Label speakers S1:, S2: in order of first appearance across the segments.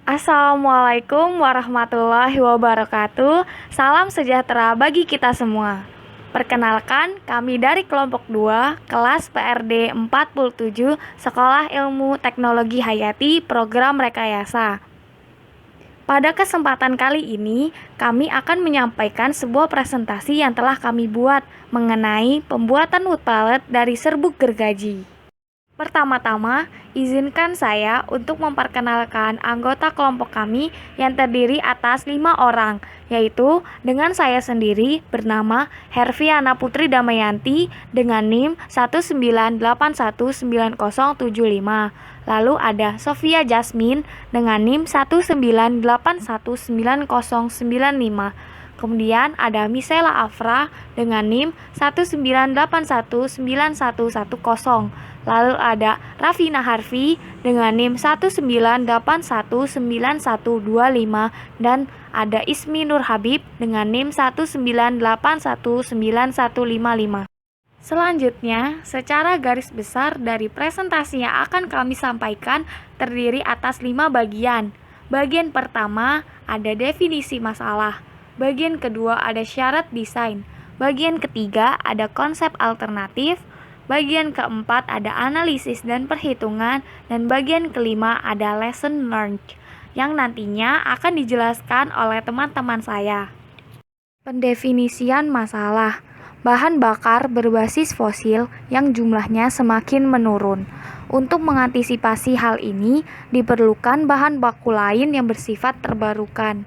S1: Assalamualaikum warahmatullahi wabarakatuh. Salam sejahtera bagi kita semua. Perkenalkan, kami dari kelompok 2, kelas PRD 47, Sekolah Ilmu Teknologi Hayati, Program Rekayasa. Pada kesempatan kali ini, kami akan menyampaikan sebuah presentasi yang telah kami buat mengenai pembuatan wood pellet dari serbuk gergaji. Pertama-tama, izinkan saya untuk memperkenalkan anggota kelompok kami yang terdiri atas 5 orang, yaitu dengan saya sendiri bernama Herviana Putri Damayanti dengan NIM 198190075. Lalu ada Sofia Jasmine dengan NIM 198190095. Kemudian ada Misela Afra dengan NIM 198191110. Lalu ada Rafina Harfi dengan NIM 198191125 dan ada Ismi Nur Habib dengan NIM 198191155. Selanjutnya, secara garis besar dari presentasi yang akan kami sampaikan terdiri atas 5 bagian. Bagian pertama ada definisi masalah. Bagian kedua ada syarat desain. Bagian ketiga ada konsep alternatif. Bagian keempat ada analisis dan perhitungan, dan bagian kelima ada lesson learned, yang nantinya akan dijelaskan oleh teman-teman saya. Pendefinisian masalah. Bahan bakar berbasis fosil yang jumlahnya semakin menurun. Untuk mengantisipasi hal ini, diperlukan bahan baku lain yang bersifat terbarukan.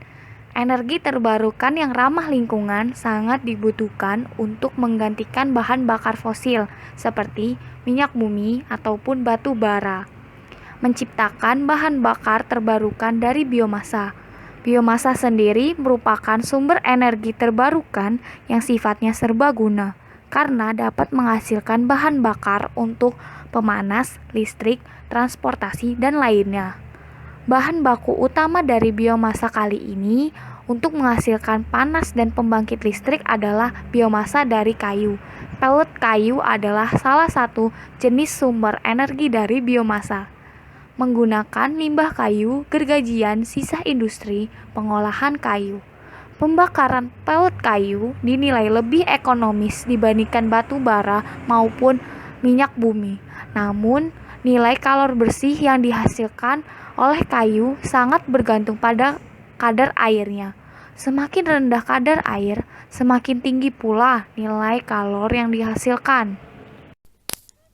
S1: Energi terbarukan yang ramah lingkungan sangat dibutuhkan untuk menggantikan bahan bakar fosil seperti minyak bumi ataupun batu bara. Menciptakan bahan bakar terbarukan dari biomasa. Biomasa sendiri merupakan sumber energi terbarukan yang sifatnya serbaguna karena dapat menghasilkan bahan bakar untuk pemanas, listrik, transportasi, dan lainnya. Bahan baku utama dari biomasa kali ini untuk menghasilkan panas dan pembangkit listrik adalah biomasa dari kayu. Pellet kayu adalah salah satu jenis sumber energi dari biomasa. Menggunakan limbah kayu, gergajian, sisa industri, pengolahan kayu. Pembakaran pellet kayu dinilai lebih ekonomis dibandingkan batu bara maupun minyak bumi. Namun, nilai kalori bersih yang dihasilkan oleh kayu sangat bergantung pada kadar airnya. Semakin rendah kadar air, semakin tinggi pula nilai kalori yang dihasilkan.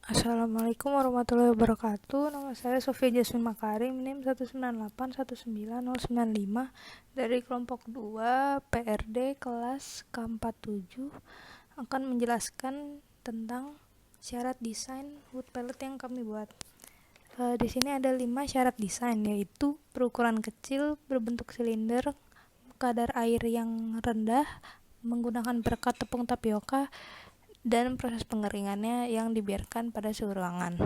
S2: Assalamualaikum warahmatullahi wabarakatuh. Nama saya Sofia Jasmine Makarim, NIM 198190095 dari kelompok 2 PRD kelas K47, akan menjelaskan tentang syarat desain wood pellet yang kami buat. Di sini ada 5 syarat desain, yaitu berukuran kecil, berbentuk silinder, kadar air yang rendah, menggunakan perekat tepung tapioka, dan proses pengeringannya yang dibiarkan pada suhu ruangan.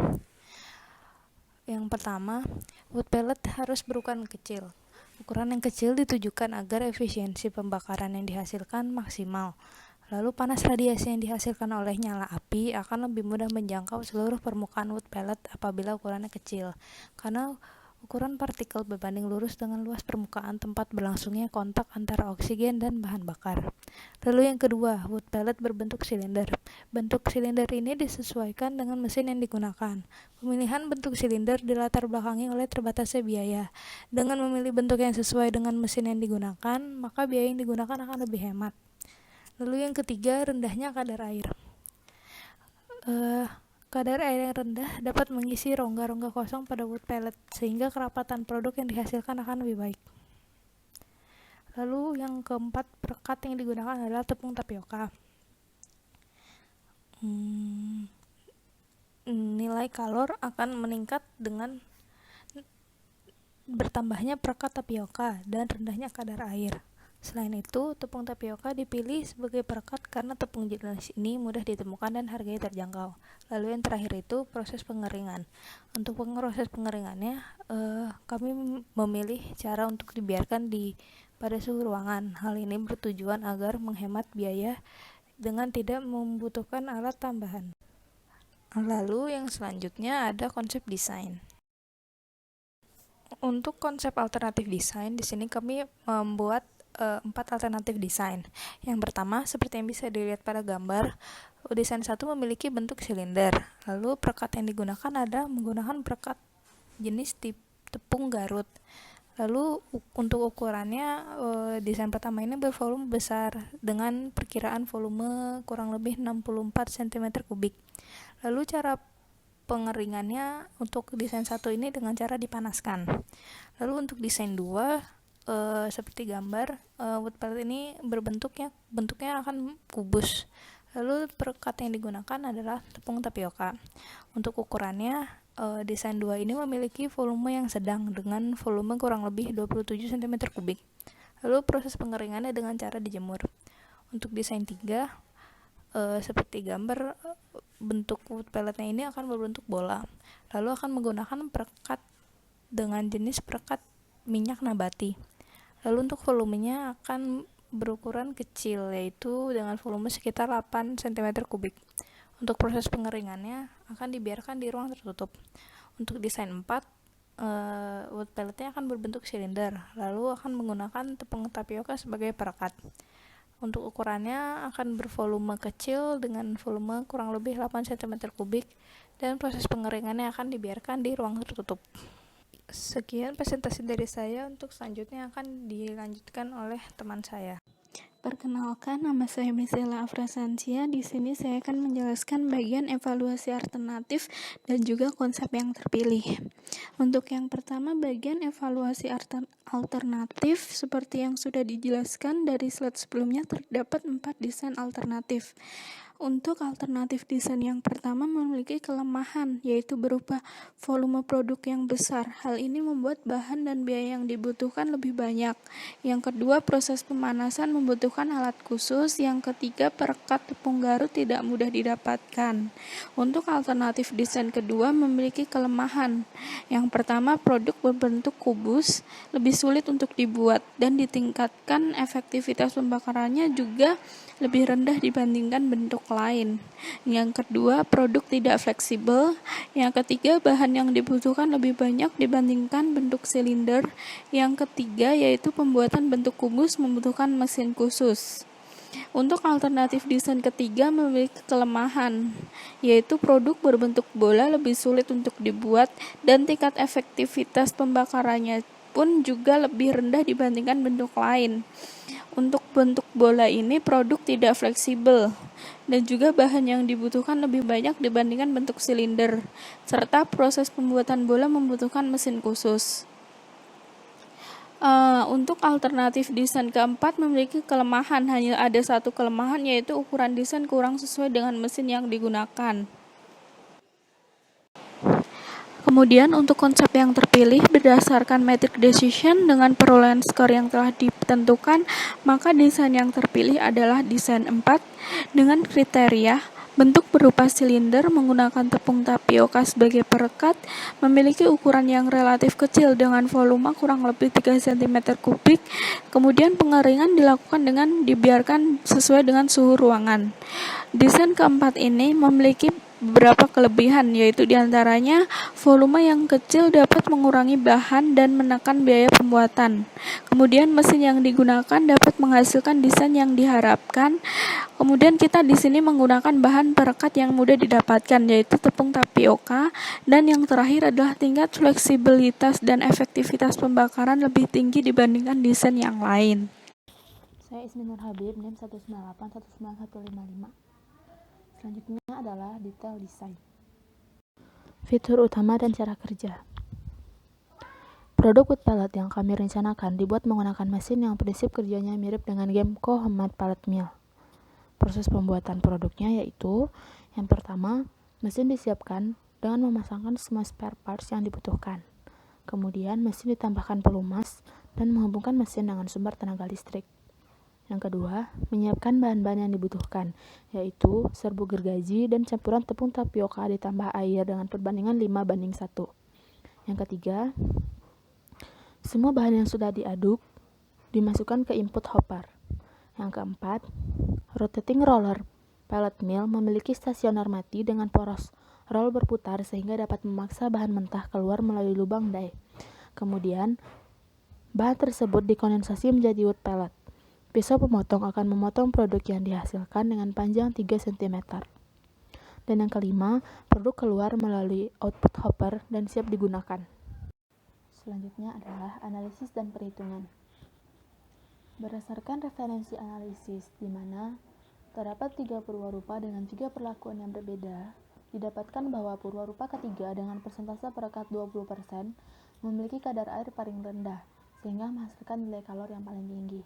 S2: Yang pertama, wood pellet harus berukuran kecil. Ukuran yang kecil ditujukan agar efisiensi pembakaran yang dihasilkan maksimal. Lalu panas radiasi yang dihasilkan oleh nyala api akan lebih mudah menjangkau seluruh permukaan wood pellet apabila ukurannya kecil, karena ukuran partikel berbanding lurus dengan luas permukaan tempat berlangsungnya kontak antara oksigen dan bahan bakar. Lalu yang kedua, wood pellet berbentuk silinder. Bentuk silinder ini disesuaikan dengan mesin yang digunakan. Pemilihan bentuk silinder dilatar belakangi oleh terbatasnya biaya. Dengan memilih bentuk yang sesuai dengan mesin yang digunakan, maka biaya yang digunakan akan lebih hemat. Lalu yang ketiga, rendahnya kadar air. Kadar air yang rendah dapat mengisi rongga-rongga kosong pada wood pellet, sehingga kerapatan produk yang dihasilkan akan lebih baik. Lalu yang keempat, perekat yang digunakan adalah tepung tapioka. Nilai kalor akan meningkat dengan bertambahnya perekat tapioka dan rendahnya kadar air. Selain itu, tepung tapioka dipilih sebagai perekat karena tepung jenis ini mudah ditemukan dan harganya terjangkau. Lalu yang terakhir itu proses pengeringan. Untuk proses pengeringannya, kami memilih cara untuk dibiarkan pada suhu ruangan. Hal ini bertujuan agar menghemat biaya dengan tidak membutuhkan alat tambahan. Lalu yang selanjutnya ada konsep desain. Untuk konsep alternatif desain, di sini kami membuat 4 alternatif desain. Yang pertama, seperti yang bisa dilihat pada gambar, desain 1 memiliki bentuk silinder. Lalu perekat yang digunakan ada menggunakan perekat jenis tepung Garut. Lalu untuk ukurannya, desain pertama ini bervolume besar dengan perkiraan volume kurang lebih 64 cm kubik. Lalu cara pengeringannya untuk desain 1 ini dengan cara dipanaskan. Lalu untuk desain 2, seperti gambar, wood pellet ini bentuknya akan kubus. Lalu perekat yang digunakan adalah tepung tapioka. Untuk ukurannya, desain 2 ini memiliki volume yang sedang dengan volume kurang lebih 27 cm kubik. Lalu proses pengeringannya dengan cara dijemur. Untuk desain 3, seperti gambar, bentuk wood pelletnya ini akan berbentuk bola. Lalu akan menggunakan perekat dengan jenis perekat minyak nabati. Lalu untuk volumenya akan berukuran kecil, yaitu dengan volume sekitar 8 cm kubik. Untuk proses pengeringannya akan dibiarkan di ruang tertutup. Untuk desain 4, wood pelletnya akan berbentuk silinder, lalu akan menggunakan tepung tapioka sebagai perekat. Untuk ukurannya akan bervolume kecil dengan volume kurang lebih 8 cm kubik, dan proses pengeringannya akan dibiarkan di ruang tertutup. Sekian presentasi dari saya. Untuk selanjutnya akan dilanjutkan oleh teman saya.
S3: Perkenalkan, nama saya Misela Afrasansia. Di sini saya akan menjelaskan bagian evaluasi alternatif dan juga konsep yang terpilih. Untuk yang pertama, bagian evaluasi alternatif, seperti yang sudah dijelaskan dari slide sebelumnya, terdapat 4 desain alternatif. Untuk alternatif desain yang pertama memiliki kelemahan, yaitu berupa volume produk yang besar. Hal ini membuat bahan dan biaya yang dibutuhkan lebih banyak. Yang kedua, proses pemanasan membutuhkan alat khusus. Yang ketiga, perekat tepung Garut tidak mudah didapatkan. Untuk alternatif desain kedua memiliki kelemahan. Yang pertama, produk berbentuk kubus, lebih sulit untuk dibuat, dan ditingkatkan efektivitas pembakarannya juga lebih rendah dibandingkan bentuk lain. Yang kedua, produk tidak fleksibel. Yang ketiga, bahan yang dibutuhkan lebih banyak dibandingkan bentuk silinder. Yang ketiga, yaitu pembuatan bentuk kubus membutuhkan mesin khusus. Untuk alternatif desain ketiga memiliki kelemahan, yaitu produk berbentuk bola lebih sulit untuk dibuat dan tingkat efektivitas pembakarannya pun juga lebih rendah dibandingkan bentuk lain. Untuk bentuk bola ini produk tidak fleksibel dan juga bahan yang dibutuhkan lebih banyak dibandingkan bentuk silinder, serta proses pembuatan bola membutuhkan mesin khusus. Untuk alternatif desain keempat memiliki kelemahan, hanya ada satu kelemahan, yaitu ukuran desain kurang sesuai dengan mesin yang digunakan. Kemudian untuk konsep yang terpilih berdasarkan metric decision dengan perolehan skor yang telah ditentukan, maka desain yang terpilih adalah desain 4 dengan kriteria bentuk berupa silinder menggunakan tepung tapioka sebagai perekat, memiliki ukuran yang relatif kecil dengan volume kurang lebih 3 cm kubik, kemudian pengeringan dilakukan dengan dibiarkan sesuai dengan suhu ruangan. Desain keempat ini memiliki beberapa kelebihan, yaitu diantaranya volume yang kecil dapat mengurangi bahan dan menekan biaya pembuatan. Kemudian mesin yang digunakan dapat menghasilkan desain yang diharapkan. Kemudian kita di sini menggunakan bahan perekat yang mudah didapatkan, yaitu tepung tapioka. Dan yang terakhir adalah tingkat fleksibilitas dan efektivitas pembakaran lebih tinggi dibandingkan desain yang lain.
S4: Saya Ismi Nur Habib, NIM 198191155. Selanjutnya adalah detail desain. Fitur utama dan cara kerja. Produk wood pellet yang kami rencanakan dibuat menggunakan mesin yang prinsip kerjanya mirip dengan Gemco Hemat Pellet Mill. Proses pembuatan produknya yaitu, yang pertama, mesin disiapkan dengan memasangkan semua spare parts yang dibutuhkan. Kemudian mesin ditambahkan pelumas dan menghubungkan mesin dengan sumber tenaga listrik. Yang kedua, menyiapkan bahan-bahan yang dibutuhkan, yaitu serbuk gergaji dan campuran tepung tapioka ditambah air dengan perbandingan 5:1. Yang ketiga, semua bahan yang sudah diaduk dimasukkan ke input hopper. Yang keempat, rotating roller pellet mill memiliki stasioner mati dengan poros roll berputar sehingga dapat memaksa bahan mentah keluar melalui lubang die. Kemudian, bahan tersebut dikondensasi menjadi wood pellet. Pisau pemotong akan memotong produk yang dihasilkan dengan panjang 3 cm. Dan yang kelima, produk keluar melalui output hopper dan siap digunakan. Selanjutnya adalah analisis dan perhitungan. Berdasarkan referensi analisis, di mana terdapat 3 purwarupa dengan 3 perlakuan yang berbeda, didapatkan bahwa purwarupa ketiga dengan persentase perekat 20% memiliki kadar air paling rendah, sehingga menghasilkan nilai kalori yang paling tinggi.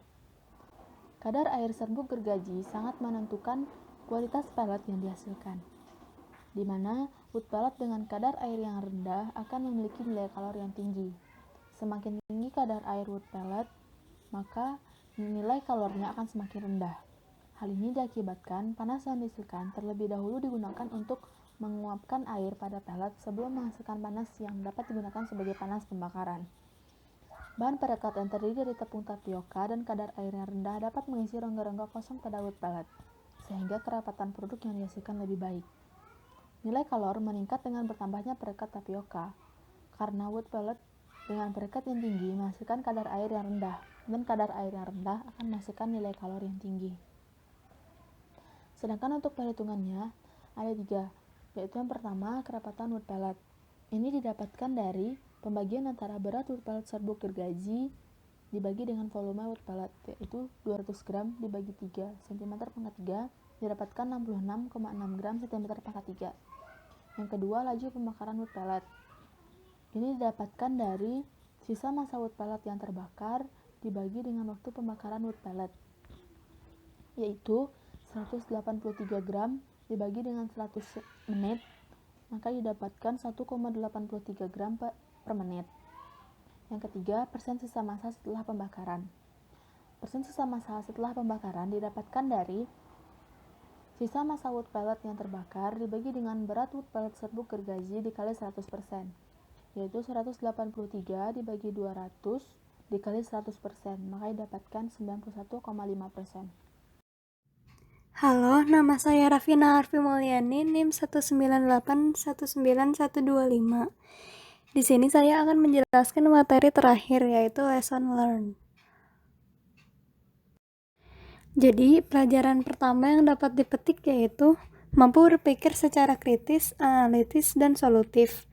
S4: Kadar air serbuk gergaji sangat menentukan kualitas pellet yang dihasilkan, di mana wood pellet dengan kadar air yang rendah akan memiliki nilai kalori yang tinggi. Semakin tinggi kadar air wood pellet, maka nilai kalorinya akan semakin rendah. Hal ini diakibatkan panas yang dihasilkan terlebih dahulu digunakan untuk menguapkan air pada pellet sebelum menghasilkan panas yang dapat digunakan sebagai panas pembakaran. Bahan perekat yang terdiri dari tepung tapioka dan kadar air yang rendah dapat mengisi rongga-rongga kosong pada wood pellet, sehingga kerapatan produk yang dihasilkan lebih baik. Nilai kalori meningkat dengan bertambahnya perekat tapioka, karena wood pellet dengan perekat yang tinggi menghasilkan kadar air yang rendah, dan kadar air yang rendah akan menghasilkan nilai kalori yang tinggi. Sedangkan untuk perhitungannya, ada 3, yaitu yang pertama, kerapatan wood pellet. Ini didapatkan dari pembagian antara berat wood pellet serbuk gergaji dibagi dengan volume wood pellet, yaitu 200 gram dibagi 3 cm/3 didapatkan 66,6 gram cm/3. Yang kedua, laju pembakaran wood pellet. Ini didapatkan dari sisa massa wood pellet yang terbakar dibagi dengan waktu pembakaran wood pellet, yaitu 183 gram dibagi dengan 100 menit, maka didapatkan 1,83 gram per menit. Yang ketiga, persen sisa massa setelah pembakaran. Persen sisa massa setelah pembakaran didapatkan dari sisa massa wood pellet yang terbakar dibagi dengan berat wood pellet serbuk gergaji dikali 100%, yaitu 183 dibagi 200 dikali 100%, maka didapatkan 91,5%.
S3: Halo, nama saya Rafina Harfi Mulyani, NIM 198191125. Di sini saya akan menjelaskan materi terakhir, yaitu lesson learned. Jadi, pelajaran pertama yang dapat dipetik yaitu mampu berpikir secara kritis, analitis, dan solutif.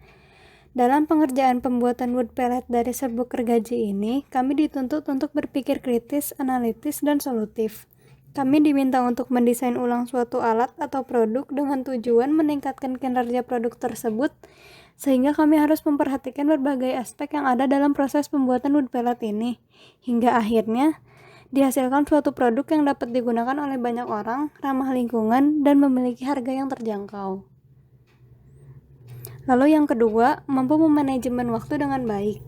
S3: Dalam pengerjaan pembuatan wood pellet dari serbuk gergaji ini, kami dituntut untuk berpikir kritis, analitis, dan solutif. Kami diminta untuk mendesain ulang suatu alat atau produk dengan tujuan meningkatkan kinerja produk tersebut, sehingga kami harus memperhatikan berbagai aspek yang ada dalam proses pembuatan wood pellet ini, hingga akhirnya dihasilkan suatu produk yang dapat digunakan oleh banyak orang, ramah lingkungan, dan memiliki harga yang terjangkau. Lalu yang kedua, mampu memanajemen waktu dengan baik.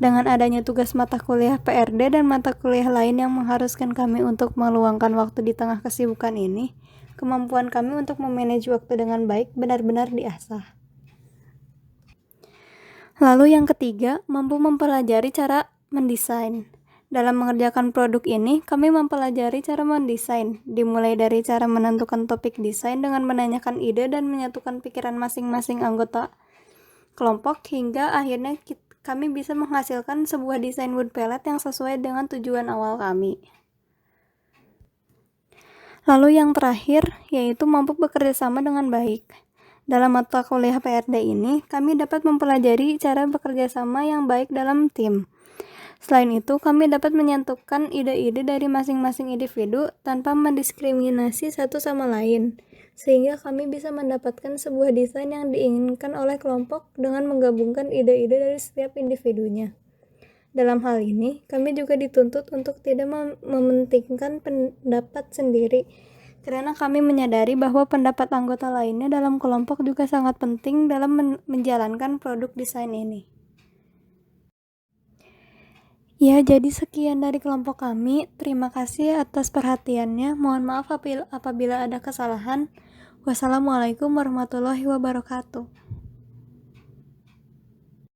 S3: Dengan adanya tugas mata kuliah PRD dan mata kuliah lain yang mengharuskan kami untuk meluangkan waktu di tengah kesibukan ini, kemampuan kami untuk memanage waktu dengan baik benar-benar diasah. Lalu yang ketiga, mampu mempelajari cara mendesain. Dalam mengerjakan produk ini, kami mempelajari cara mendesain, dimulai dari cara menentukan topik desain dengan menanyakan ide dan menyatukan pikiran masing-masing anggota kelompok, hingga akhirnya kami bisa menghasilkan sebuah desain wood pellet yang sesuai dengan tujuan awal kami. Lalu yang terakhir, yaitu mampu bekerja sama dengan baik. Dalam mata kuliah PRD ini, kami dapat mempelajari cara bekerja sama yang baik dalam tim. Selain itu, kami dapat menyatukan ide-ide dari masing-masing individu tanpa mendiskriminasi satu sama lain, sehingga kami bisa mendapatkan sebuah desain yang diinginkan oleh kelompok dengan menggabungkan ide-ide dari setiap individunya. Dalam hal ini, kami juga dituntut untuk tidak mementingkan pendapat sendiri, karena kami menyadari bahwa pendapat anggota lainnya dalam kelompok juga sangat penting dalam menjalankan produk desain ini. Ya, jadi sekian dari kelompok kami. Terima kasih atas perhatiannya. Mohon maaf apabila ada kesalahan. Wassalamualaikum warahmatullahi wabarakatuh.